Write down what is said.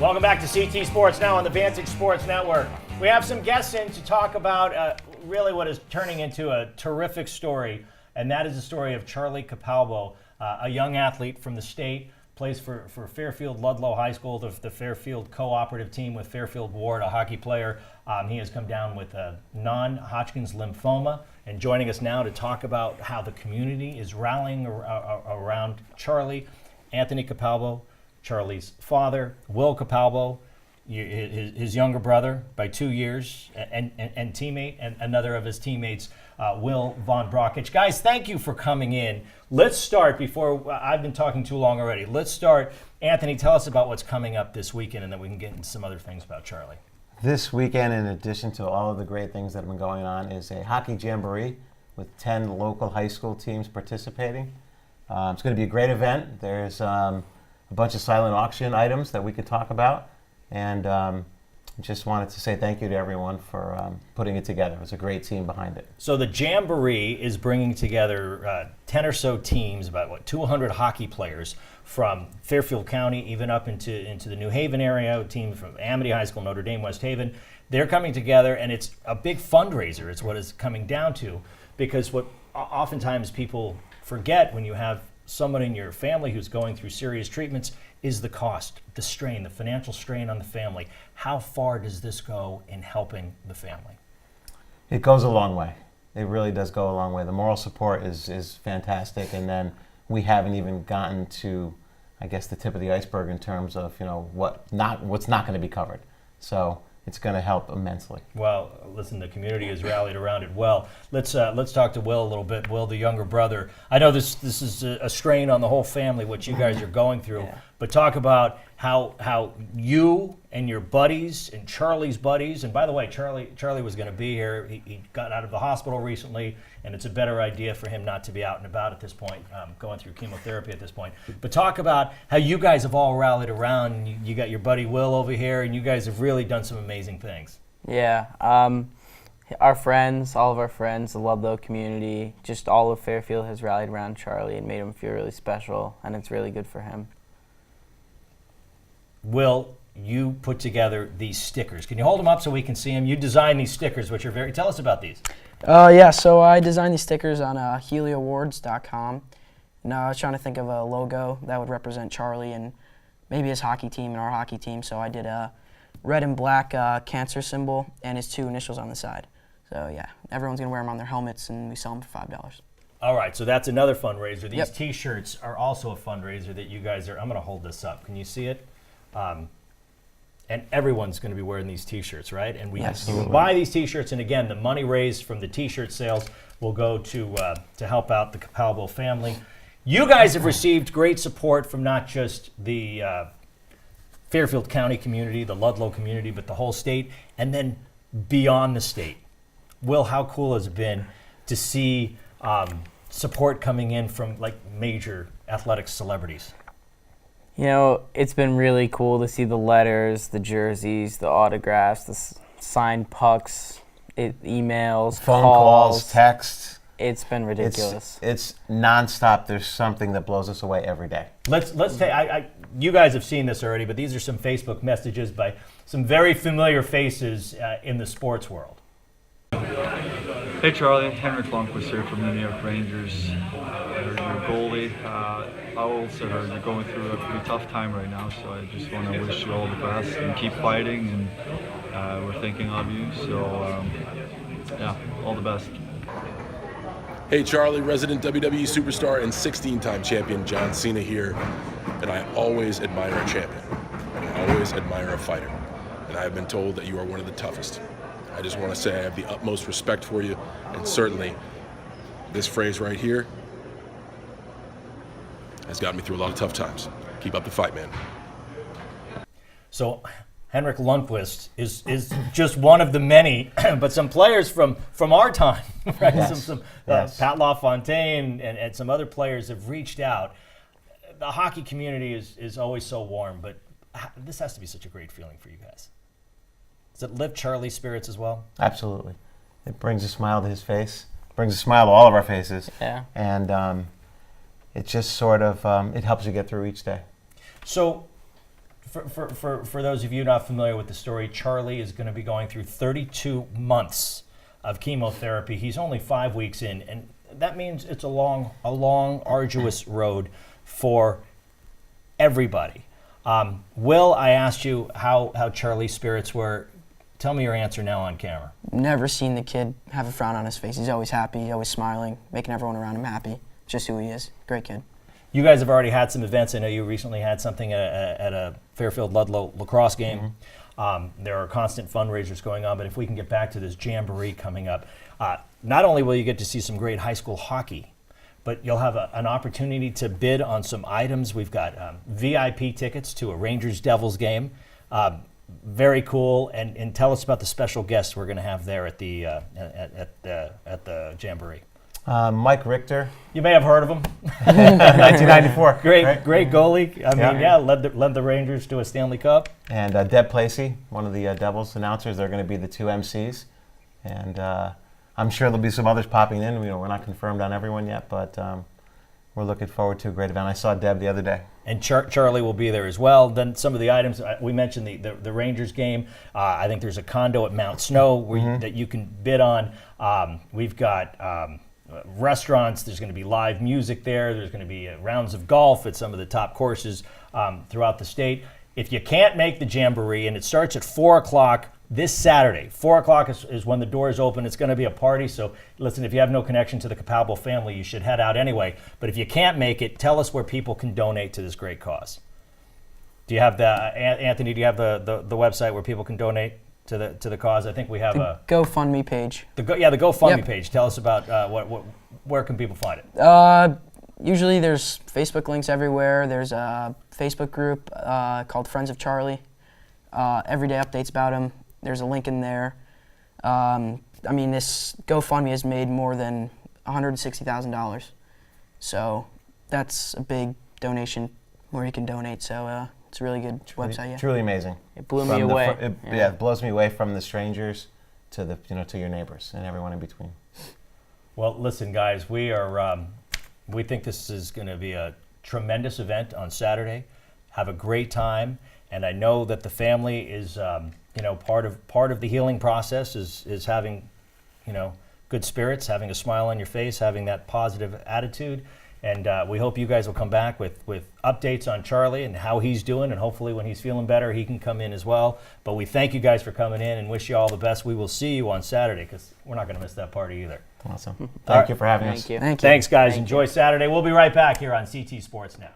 Welcome back to CT Sports Now on the Vantage Sports Network. We have some guests in to talk about really what is turning into a terrific story, and that is the story of Charlie Capalbo, a young athlete from the state, plays for Fairfield Ludlow High School, the Fairfield cooperative team with Fairfield Ward, a hockey player. He has come down with non-Hodgkin's lymphoma, and joining us now to talk about how the community is rallying around Charlie, Anthony Capalbo, Charlie's father, Will Capalbo, his younger brother by 2 years, and teammate, and another of his teammates, Will Von Brockich. Guys, thank you for coming in. Let's start, before I've been talking too long already, let's start. Anthony, tell us about what's coming up this weekend, and then we can get into some other things about Charlie. This weekend, in addition to all of the great things that have been going on, is a hockey jamboree with 10 local high school teams participating. It's going to be a great event. There's a bunch of silent auction items that we could talk about, and just wanted to say thank you to everyone for putting it together. It was a great team behind it. So the Jamboree is bringing together 10 or so teams, about 200 hockey players from Fairfield County, even up into the New Haven area, a team from Amity High School, Notre Dame, West Haven. They're coming together, and it's a big fundraiser. It's what it's coming down to, because what oftentimes people forget when you have someone in your family who's going through serious treatments is the cost, the strain, the financial strain on the family. How far does this go in helping the family? It goes a long way. It really does go a long way. The moral support is fantastic, and then we haven't even gotten to, I guess, the tip of the iceberg in terms of what's not going to be covered. So it's going to help immensely. Well, listen, the community has rallied around it well. Let's talk to Will a little bit. Will, the younger brother. I know this is a strain on the whole family, what you guys are going through. Yeah. But talk about how you and your buddies and Charlie's buddies, and by the way, Charlie was going to be here. He got out of the hospital recently, and it's a better idea for him not to be out and about at this point, going through chemotherapy at this point. But talk about how you guys have all rallied around. You got your buddy Will over here, and you guys have really done some amazing things. Yeah. Our friends, all of our friends, the Ludlow community, just all of Fairfield has rallied around Charlie and made him feel really special, and it's really good for him. Will, you put together these stickers. Can you hold them up so we can see them? You designed these stickers, which are very... Tell us about these. Yeah, so I designed these stickers on helioawards.com, and I was trying to think of a logo that would represent Charlie and maybe his hockey team and our hockey team, so I did a red and black cancer symbol and his two initials on the side. So yeah, everyone's going to wear them on their helmets, and we sell them for $5. All right, so that's another fundraiser. These Yep. T-shirts are also a fundraiser that you guys are... I'm going to hold this up. Can you see it? And everyone's going to be wearing these T-shirts, right? And we buy these T-shirts, and again, the money raised from the T-shirt sales will go to help out the Capalbo family. You guys have received great support from not just the Fairfield County community, the Ludlow community, but the whole state, and then beyond the state. Will, how cool has it been to see support coming in from like major athletic celebrities? You know, it's been really cool to see the letters, the jerseys, the autographs, the signed pucks, emails, Phone calls, texts. It's been ridiculous. It's nonstop. There's something that blows us away every day. Let's take. You guys have seen this already, but these are some Facebook messages by some very familiar faces in the sports world. Hey Charlie, Henrik Lundqvist here from the New York Rangers. Your goalie. I also heard you're going through a pretty tough time right now, so I just want to wish you all the best and keep fighting, and we're thinking of you, so yeah, all the best. Hey Charlie, resident WWE superstar and 16-time champion John Cena here, and I always admire a champion, and I always admire a fighter, and I have been told that you are one of the toughest. I just want to say I have the utmost respect for you, and certainly this phrase right here has gotten me through a lot of tough times. Keep up the fight, man. So Henrik Lundqvist is just one of the many, but some players from our time, right? Yes. Yes. Pat LaFontaine and some other players have reached out. The hockey community is always so warm, but this has to be such a great feeling for you guys. Does it lift Charlie's spirits as well? Absolutely. It brings a smile to his face. It brings a smile to all of our faces. Yeah. And it just sort of, it helps you get through each day. So for those of you not familiar with the story, Charlie is going to be going through 32 months of chemotherapy. He's only 5 weeks in, and that means it's a long, arduous road for everybody. Will, I asked you how Charlie's spirits were. Tell me your answer now on camera. Never seen the kid have a frown on his face. He's always happy, always smiling, making everyone around him happy. Just who he is. Great kid. You guys have already had some events. I know you recently had something at a Fairfield Ludlow lacrosse game. There are constant fundraisers going on, but if we can get back to this Jamboree coming up, not only will you get to see some great high school hockey, but you'll have an opportunity to bid on some items. We've got VIP tickets to a Rangers-Devils game. Very cool. And tell us about the special guests we're going to have there at the Jamboree. Mike Richter. You may have heard of him. 1994. Great goalie. I mean, led the Rangers to a Stanley Cup. And Deb Placey, one of the Devils announcers. They're going to be the two MCs. And I'm sure there'll be some others popping in. We're not confirmed on everyone yet, but we're looking forward to a great event. I saw Deb the other day. And Charlie will be there as well. Then some of the items, we mentioned the Rangers game. I think there's a condo at Mount Snow that you can bid on. We've got restaurants. There's going to be live music there. There's going to be rounds of golf at some of the top courses throughout the state. If you can't make the Jamboree, and it starts at 4 o'clock this Saturday. 4 o'clock is when the doors open. It's going to be a party. So listen, if you have no connection to the Capalbo family, you should head out anyway. But if you can't make it, tell us where people can donate to this great cause. Do you have Anthony, do you have the website where people can donate to the cause? I think we have a GoFundMe page. the GoFundMe Yep. page. Tell us about where can people find it? Usually there's Facebook links everywhere. There's a Facebook group called Friends of Charlie. Everyday updates about him. There's a link in there. I mean, this GoFundMe has made more than $160,000. So that's a big donation where you can donate. So it's a really good website. Yeah. Truly amazing. It blew me away. It blows me away from the strangers to to your neighbors and everyone in between. Well, listen, guys, we think this is going to be a tremendous event on Saturday. Have a great time, and I know that the family is, part of the healing process is having, good spirits, having a smile on your face, having that positive attitude, and we hope you guys will come back with updates on Charlie and how he's doing, and hopefully when he's feeling better, he can come in as well. But we thank you guys for coming in and wish you all the best. We will see you on Saturday because we're not going to miss that party either. Awesome. Thank you for having us. Thank you. Thank you. Thanks, guys. Enjoy Saturday. We'll be right back here on CT Sports Now.